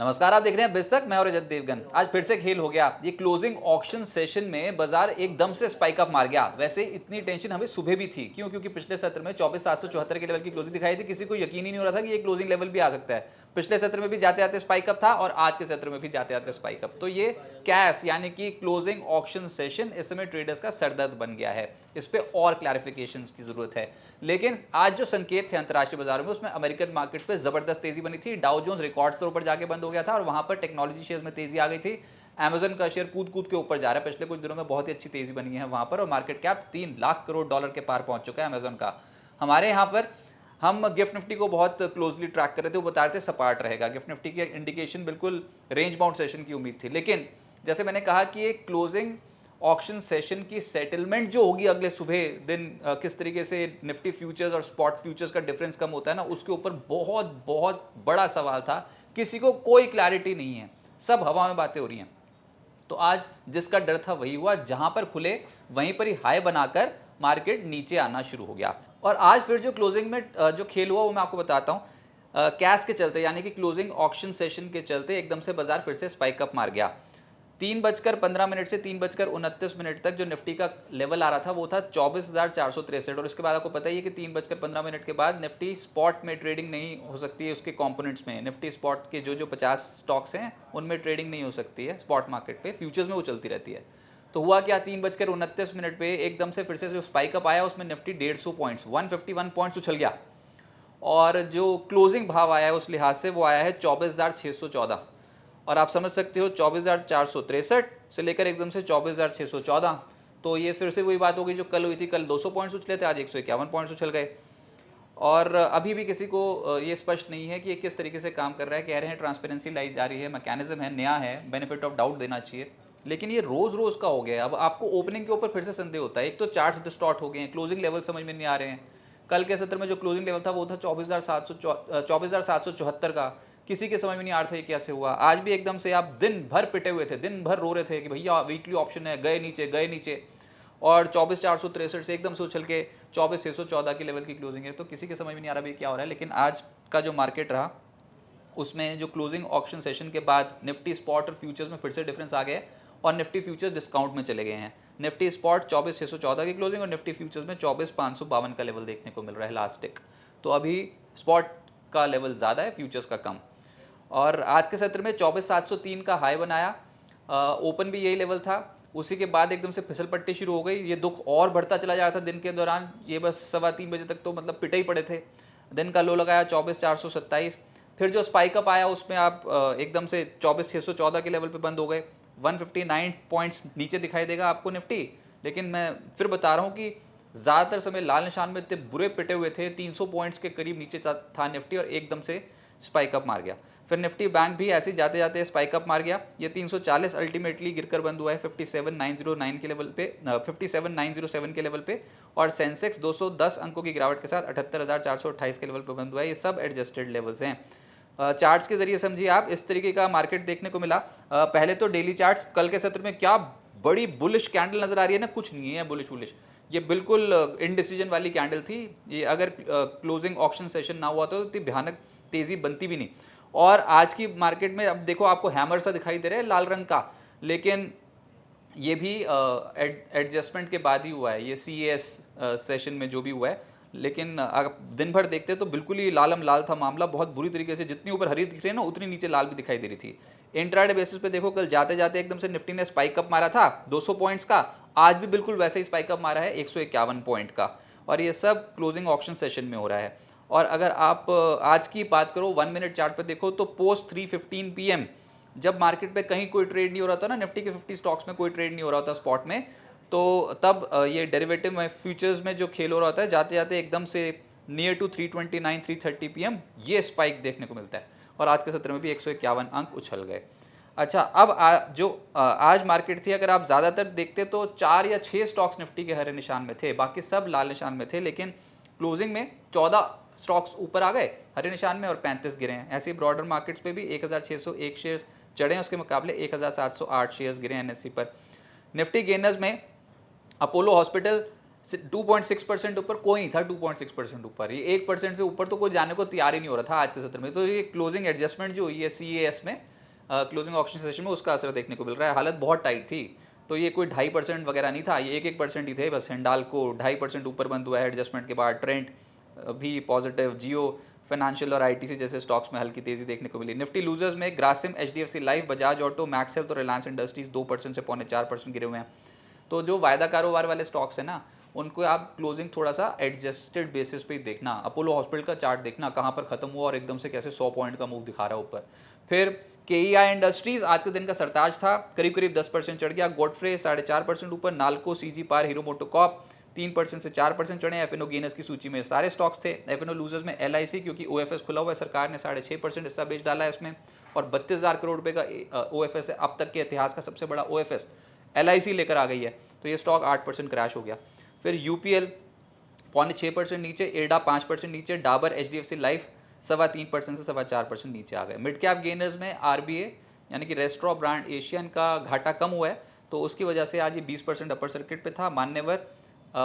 नमस्कार, आप देख रहे हैं बिस्तक। मैं और रजत देवगन। आज फिर से खेल हो गया। ये क्लोजिंग ऑक्शन सेशन में बाजार एकदम से स्पाइक अप मार गया। वैसे इतनी टेंशन हमें सुबह भी थी। क्यों? क्योंकि पिछले सत्र में 24,774 के लेवल की क्लोजिंग दिखाई थी। किसी को यकीन ही नहीं हो रहा था कि ये क्लोजिंग लेवल भी आ सकता है। पिछले सत्र में भी जाते जाते स्पाइक अप था और आज के सत्र में भी जाते जाते स्पाइक अप। तो ये कैश यानी कि क्लोजिंग ऑक्शन सेशन इस समय ट्रेडर्स का सरदर्द बन गया है। इस पे और क्लैरिफिकेशन की जरूरत है। लेकिन आज जो संकेत थे अंतर्राष्ट्रीय बाजारों में, उसमें अमेरिकन मार्केट पे जबरदस्त तेजी बनी थी। डाउ जोन्स रिकॉर्ड तौर पर जाके बंद हो गया था और वहां पर टेक्नोलॉजी शेयर्स में तेजी आ गई थी। अमेजन का शेयर कूद कूद के ऊपर जा रहा है। पिछले कुछ दिनों में बहुत ही अच्छी तेजी बनी है वहां पर और मार्केट कैप 3 लाख करोड़ के पार पहुंच चुका है अमेजन का। हमारे यहाँ पर हम गिफ्ट निफ्टी को बहुत क्लोजली ट्रैक कर रहे थे। वो बता रहे थे सपाट रहेगा। गिफ्ट निफ्टी की इंडिकेशन बिल्कुल रेंज बाउंड सेशन की उम्मीद थी। लेकिन जैसे मैंने कहा कि एक क्लोजिंग ऑक्शन सेशन की सेटलमेंट जो होगी अगले सुबह दिन, किस तरीके से निफ्टी फ्यूचर्स और स्पॉट फ्यूचर्स का डिफरेंस कम होता है ना, उसके ऊपर बहुत बहुत बड़ा सवाल था। किसी को कोई क्लैरिटी नहीं है, सब हवा में बातें हो रही हैं। तो आज जिसका डर था वही हुआ। जहां पर खुले वहीं पर ही हाई बनाकर मार्केट नीचे आना शुरू हो गया। और आज फिर जो क्लोजिंग में जो खेल हुआ वो मैं आपको बताता हूं। कैश के चलते यानी कि क्लोजिंग ऑक्शन सेशन के चलते एकदम से बाजार फिर से स्पाइक अप मार गया। 3:15 से 3:29 तक जो निफ्टी का लेवल आ रहा था वो था 24,463। और इसके बाद आपको पता ही है कि 3:15 के बाद निफ्टी स्पॉट में ट्रेडिंग नहीं हो सकती है। उसके कंपोनेंट्स में निफ्टी स्पॉट के जो 50 स्टॉक्स हैं उनमें ट्रेडिंग नहीं हो सकती है स्पॉट मार्केट पे। फ्यूचर्स में वो चलती रहती है। तो हुआ क्या, 3:29 पे एकदम से फिर से जो स्पाइक अप आया उसमें निफ्टी 150 पॉइंट्स 151 पॉइंट्स उछल गया। और जो क्लोजिंग भाव आया है उस लिहाज से वो आया है 24,614। और आप समझ सकते हो 24,463 से लेकर एकदम से 24,614। तो ये फिर से वही बात हो गई जो कल हुई थी। कल 200 पॉइंट्स उछले थे, आज 151 पॉइंट्स उछल गए। और अभी भी किसी को ये स्पष्ट नहीं है कि ये किस तरीके से काम कर रहा है। कह रहे हैं ट्रांसपेरेंसी लाई जा रही है, मैकेनिज्म है, नया है, बेनिफिट ऑफ डाउट देना चाहिए। लेकिन ये रोज रोज का हो गया है। अब आपको ओपनिंग के ऊपर फिर से संदेह होता है। एक तो चार्ट्स डिस्टॉर्ट हो गए हैं, क्लोजिंग लेवल समझ में नहीं आ रहे हैं। कल के सत्र में जो क्लोजिंग लेवल था वो था 24,774 का। किसी के समझ में नहीं आ रहा था ये कैसे हुआ। आज भी एकदम से आप दिन भर पिटे हुए थे, दिन भर रो रहे थे कि भैया वीकली ऑप्शन है, गए नीचे गए नीचे। और 24,463 से एकदम से उछल के 24,614 की लेवल की क्लोजिंग है। तो किसी के समझ में नहीं आ रहा भी क्या हो रहा है। लेकिन आज का जो मार्केट रहा उसमें जो क्लोजिंग ऑक्शन सेशन के बाद निफ्टी स्पॉट और फ्यूचर्स में फिर से डिफरेंस आ गया और निफ्टी फ्यूचर्स डिस्काउंट में चले गए हैं। निफ्टी स्पॉट 24,614 की क्लोजिंग और निफ्टी फ्यूचर्स में 24,552 का लेवल देखने को मिल रहा है लास्ट टिक। तो अभी स्पॉट का लेवल ज़्यादा है, फ्यूचर्स का कम। और आज के सत्र में 24,703 का हाई बनाया। ओपन भी यही लेवल था। उसी के बाद एकदम से फिसल पट्टी शुरू हो गई। ये दुख और बढ़ता चला जा रहा था दिन के दौरान। ये बस 2:15 तक तो मतलब पिटे ही पड़े थे। दिन का लो लगाया 24,427। फिर जो स्पाइक अप आया उसमें आप एकदम से 24,614 के लेवल पे बंद हो गए। 159 पॉइंट्स नीचे दिखाई देगा आपको निफ्टी। लेकिन मैं फिर बता रहा हूँ कि ज़्यादातर समय लाल निशान में इतने बुरे पिटे हुए थे। 300 पॉइंट्स के करीब नीचे था निफ्टी और एकदम से स्पाइक अप मार गया। फिर निफ्टी बैंक भी ऐसे जाते जाते स्पाइक अप मार गया। ये 340 अल्टीमेटली गिरकर बंद हुआ है 57,909 के लेवल पे, 57,907 के लेवल पे। और सेंसेक्स 210 अंकों की गिरावट के साथ 78,428 के लेवल पे बंद हुआ है। ये सब एडजस्टेड लेवल्स हैं। चार्ट्स के जरिए समझिए आप, इस तरीके का मार्केट देखने को मिला। पहले तो डेली चार्ट्स, कल के सत्र में क्या बड़ी बुलिश कैंडल नजर आ रही है ना, कुछ नहीं है बुलिश बुलिश। ये बिल्कुल इनडिसीजन वाली कैंडल थी। ये अगर क्लोजिंग ऑक्शन सेशन ना हुआ तो इतनी भयानक तेजी बनती भी नहीं। और आज की मार्केट में अब देखो आपको हैमर सा दिखाई दे रहा है लाल रंग का, लेकिन ये भी एडजस्टमेंट के बाद ही हुआ है। ये CAS सेशन में जो भी हुआ है। लेकिन अगर दिन भर देखते तो बिल्कुल ही लालम लाल था मामला, बहुत बुरी तरीके से। जितनी ऊपर हरी दिख रही है ना उतनी नीचे लाल भी दिखाई दे रही थी। इंट्राडे बेसिस पे देखो, कल जाते जाते एकदम से निफ्टी ने स्पाइक अप मारा था 200 पॉइंट्स का। आज भी बिल्कुल वैसे ही स्पाइक अप मारा है 151 पॉइंट का। और ये सब क्लोजिंग ऑक्शन सेशन में हो रहा है। और अगर आप आज की बात करो 1 मिनट चार्ट पर देखो तो पोस्ट 3:15 PM जब मार्केट पे कहीं कोई ट्रेड नहीं हो रहा था ना, निफ्टी के 50 स्टॉक्स में कोई ट्रेड नहीं हो रहा था स्पॉट में, तो तब ये डेरिवेटिव में फ्यूचर्स में जो खेल हो रहा होता है, जाते जाते एकदम से नियर टू 3:29 3:30 PM ये स्पाइक देखने को मिलता है। और आज के सत्र में भी 151 अंक उछल गए। अच्छा, अब आज मार्केट थी, अगर आप ज़्यादातर देखते तो 4 या 6 स्टॉक्स निफ्टी के हरे निशान में थे, बाकी सब लाल निशान में थे। लेकिन क्लोजिंग में 14 स्टॉक्स ऊपर आ गए हरे निशान में और 35 गिरे हैं। ऐसे ही ब्रॉडर मार्केट्स पे भी 1,601 शेयर्स चढ़े हैं, उसके मुकाबले 1,708 शेयर्स गिरे हैं NSE पर। निफ्टी गेनर्स में अपोलो हॉस्पिटल 2.6% ऊपर कोई नहीं था, 2.6% ऊपर, ये 1% से ऊपर तो कोई जाने को तैयार ही नहीं हो रहा था आज के सत्र में। तो ये क्लोजिंग एडजस्टमेंट जो हुई है CAS में, क्लोजिंग ऑक्शन सेशन में, उसका असर देखने को मिल रहा है। हालत बहुत टाइट थी, तो ये कोई 2.5% वगैरह नहीं था, ये 1% ही थे बस। हिंडाल्को 2.5% ऊपर बंद हुआ है एडजस्टमेंट के बाद। ट्रेंट भी पॉजिटिव, जियो फाइनेंशियल और ITC जैसे स्टॉक्स में हल्की तेजी देखने को मिली। निफ्टी लूजर्स में Grasim, HDFC life, Bajaj auto, max health और रिलायंस इंडस्ट्रीज 2% से 0.4% गिरे हुए हैं। तो जो वायदा कारोबार वाले स्टॉक्स है ना, उनको आप क्लोजिंग थोड़ा सा एडजस्टेड बेसिस पे ही देखना। अपोलो हॉस्पिटल का चार्ट देखना कहाँ पर खत्म हुआ और एकदम से कैसे 100 पॉइंट का मूव दिखा रहा है ऊपर। फिर KEI इंडस्ट्रीज आज के दिन का सरताज था, करीब करीब 10% चढ़ गया। गोडफ्रे 4.5% ऊपर, नाल्को, CG पार, हीरो मोटोकॉप 3% से 4% चढ़े। FNO गेनर्स की सूची में सारे स्टॉक्स थे। FNO लूजर्स में LIC, क्योंकि OFS खुला हुआ है, सरकार ने 6.5% हिस्सा बेच डाला है इसमें, और 32,000 करोड़ रुपए का OFS है, अब तक के इतिहास का सबसे बड़ा OFS LIC लेकर आ गई है। तो ये स्टॉक 8% क्रैश हो गया। फिर UPL 0.6% नीचे, एडा 5% नीचे, डाबर, HDFC लाइफ 3.25% से 4.25% नीचे आ गए। मिड कैप गेनर्स में RBA यानी कि रेस्टोरेंट ब्रांड एशियन का घाटा कम हुआ है, तो उसकी वजह से आज ये 20% अपर सर्किट पे था। मान्यवर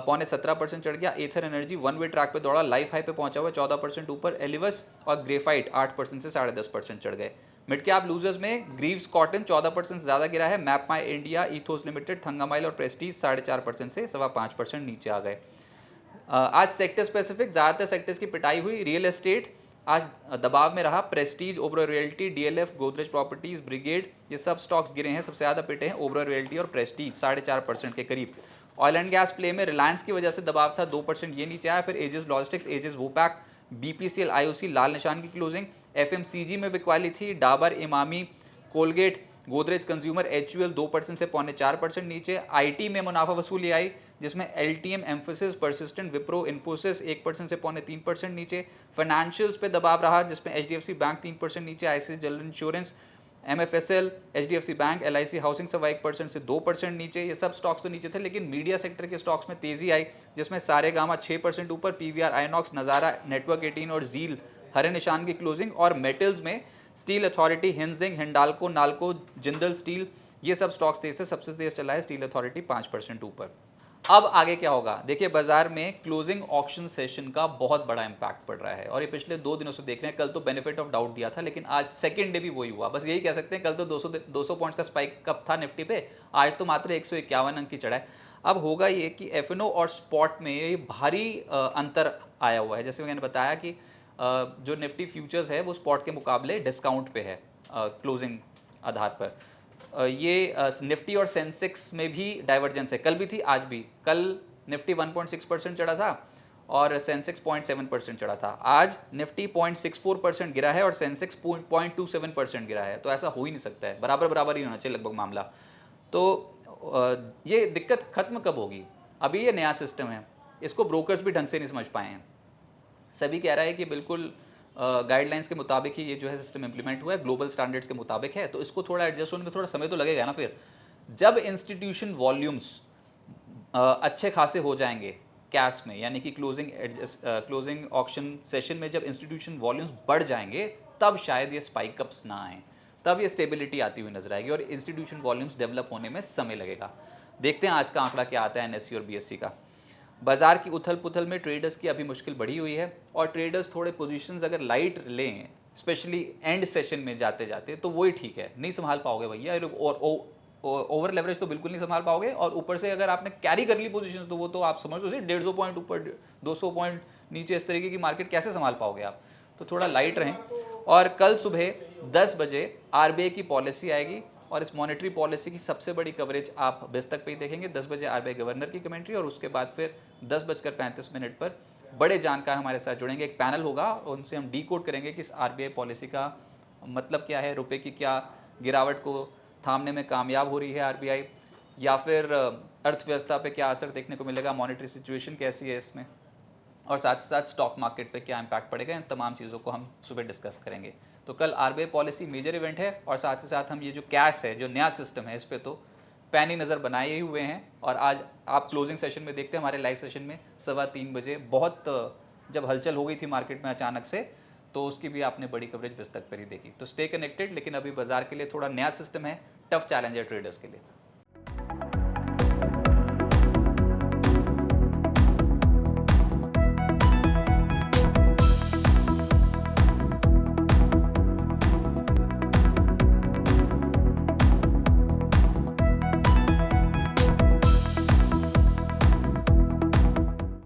17.5% चढ़ गया। एथर एनर्जी वन वे ट्रैक पे दौड़ा, लाइफ हाई पे पहुंचा हुआ 14% ऊपर। एलिवस और ग्रेफाइट 8% से 10.5% चढ़ गए। मिड कैप लूजर्स में ग्रीव्स कॉटन 14% से ज़्यादा गिरा है। मैप माई इंडिया, इथोस लिमिटेड, थंगामाइल और प्रेस्टीज 4.5% से 5.25% नीचे आ गए। आज सेक्टर स्पेसिफिक ज़्यादातर सेक्टर्स की पिटाई हुई। रियल एस्टेट आज दबाव में रहा। Prestige, Oberoi realty, DLF, Godrej properties, brigade, ये सब स्टॉक्स गिरे हैं। सबसे ज़्यादा पिटे हैं ओबरॉय रियल्टी और प्रेस्टीज 4.5% के करीब। ऑयल एंड गैस प्ले में रिलायंस की वजह से दबाव था, 2% ये नीचे आया। फिर एजिस लॉजिस्टिक्स, एजिस वोपैक, BPCL, IOC लाल निशान की क्लोजिंग। FMCG में बिकवाली थी, डाबर, इमामी, कोलगेट, गोदरेज कंज्यूमर, HUL 2% से 0.4% नीचे। IT में मुनाफा वसूली आई, जिसमें LTM, emphasis, persistent, Wipro, Infosys 1% से 0.3% नीचे। फाइनेंशियल्स पे दबाव रहा, जिसमें HDFC बैंक 3% नीचे, ICICI general insurance, MFSL, HDFC bank, LIC housing सब 1% से 2% नीचे। ये सब स्टॉक्स तो नीचे थे, लेकिन मीडिया सेक्टर के स्टॉक्स में तेजी आई, जिसमें सारेगामा 6% ऊपर, PVR, आइनॉक्स, नज़ारा, नेटवर्क 18 और जील हरे निशान की क्लोजिंग। और मेटल्स में स्टील अथॉरिटी, हिंजिंग, हिंडाल्को, नाल्को, जिंदल स्टील, ये सब स्टॉक्स तेज से सबसे तेज चला है। स्टील अथॉरिटी 5% ऊपर। अब आगे क्या होगा, देखिए बाजार में क्लोजिंग ऑक्शन सेशन का बहुत बड़ा इंपैक्ट पड़ रहा है, और ये पिछले 2 दिनों से देख रहे हैं। कल तो बेनिफिट ऑफ डाउट दिया था, लेकिन आज सेकंड डे भी वही हुआ। बस यही कह सकते हैं, कल तो 200 पॉइंट्स का स्पाइक कप था निफ्टी पे, आज तो मात्र 151 अंक की चढ़ा है। अब होगा ये कि FNO और स्पॉट में ये भारी अंतर आया हुआ है। जैसे मैंने बताया कि जो निफ्टी फ्यूचर्स है वो स्पॉट के मुकाबले डिस्काउंट पे है क्लोजिंग आधार पर। ये निफ्टी और सेंसेक्स में भी डाइवर्जेंस है, कल भी थी आज भी। कल निफ्टी 1.6% चढ़ा था और सेंसेक्स 0.7% चढ़ा था। आज निफ्टी 0.64% गिरा है और सेंसेक्स 0.27% गिरा है। तो ऐसा हो ही नहीं सकता है, बराबर बराबर ही होना चाहिए लगभग मामला। तो ये दिक्कत खत्म कब होगी? अभी ये नया सिस्टम है, इसको ब्रोकर्स भी ढंग से नहीं समझ पाए हैं। सभी कह रहा है कि बिल्कुल गाइडलाइंस के मुताबिक ही ये जो है सिस्टम इंप्लीमेंट हुआ है, ग्लोबल स्टैंडर्ड्स के मुताबिक है, तो इसको थोड़ा एडजस्ट होने में थोड़ा समय तो लगेगा ना। फिर जब इंस्टीट्यूशन वॉल्यूम्स अच्छे खासे हो जाएंगे कैश में, यानी कि क्लोजिंग ऑक्शन सेशन में जब इंस्टीट्यूशन वॉल्यूम्स बढ़ जाएंगे, तब शायद ये स्पाइक अप्स ना आए, तब ये स्टेबिलिटी आती हुई नजर आएगी, और इंस्टीट्यूशन वॉल्यूम्स डेवलप होने में समय लगेगा। देखते हैं आज का आंकड़ा क्या आता है NSE और BSE का। बाजार की उथल पुथल में ट्रेडर्स की अभी मुश्किल बढ़ी हुई है, और ट्रेडर्स थोड़े पोजीशंस अगर लाइट लें, स्पेशली एंड सेशन में जाते जाते, तो वही ठीक है। नहीं संभाल पाओगे भैया, और ओवर लेवरेज तो बिल्कुल नहीं संभाल पाओगे, और ऊपर से अगर आपने कैरी कर ली पोजीशन, तो वो तो आप समझ लो 150 पॉइंट ऊपर 200 पॉइंट नीचे, इस तरीके की मार्केट कैसे संभाल पाओगे आप? तो थोड़ा लाइट रहें। और कल सुबह 10 बजे RBI की पॉलिसी आएगी, और इस मॉनेटरी पॉलिसी की सबसे बड़ी कवरेज आप बिस्तक पे ही देखेंगे। 10 बजे RBI गवर्नर की कमेंट्री, और उसके बाद फिर 10:35 पर बड़े जानकार हमारे साथ जुड़ेंगे। एक पैनल होगा, उनसे हम डीकोड करेंगे कि इस RBI पॉलिसी का मतलब क्या है, रुपए की क्या गिरावट को थामने में कामयाब हो रही है RBI, या फिर अर्थव्यवस्था पे क्या असर देखने को मिलेगा, मॉनेटरी सिचुएशन कैसी है इसमें, और साथ ही साथ स्टॉक मार्केट पे क्या इम्पैक्ट पड़ेगा। इन तमाम चीज़ों को हम सुबह डिस्कस करेंगे। तो कल RBI पॉलिसी मेजर इवेंट है, और साथ ही साथ हम ये जो कैश है, जो नया सिस्टम है, इस पर तो पैनी नज़र बनाए ही हुए हैं। और आज आप क्लोजिंग सेशन में देखते हैं, हमारे लाइव सेशन में 3:15 बजे बहुत जब हलचल हो गई थी मार्केट में अचानक से, तो उसकी भी आपने बड़ी कवरेज बिस्तक पर ही देखी। तो स्टे कनेक्टेड, लेकिन अभी बाजार के लिए थोड़ा नया सिस्टम है, टफ चैलेंज है ट्रेडर्स के लिए।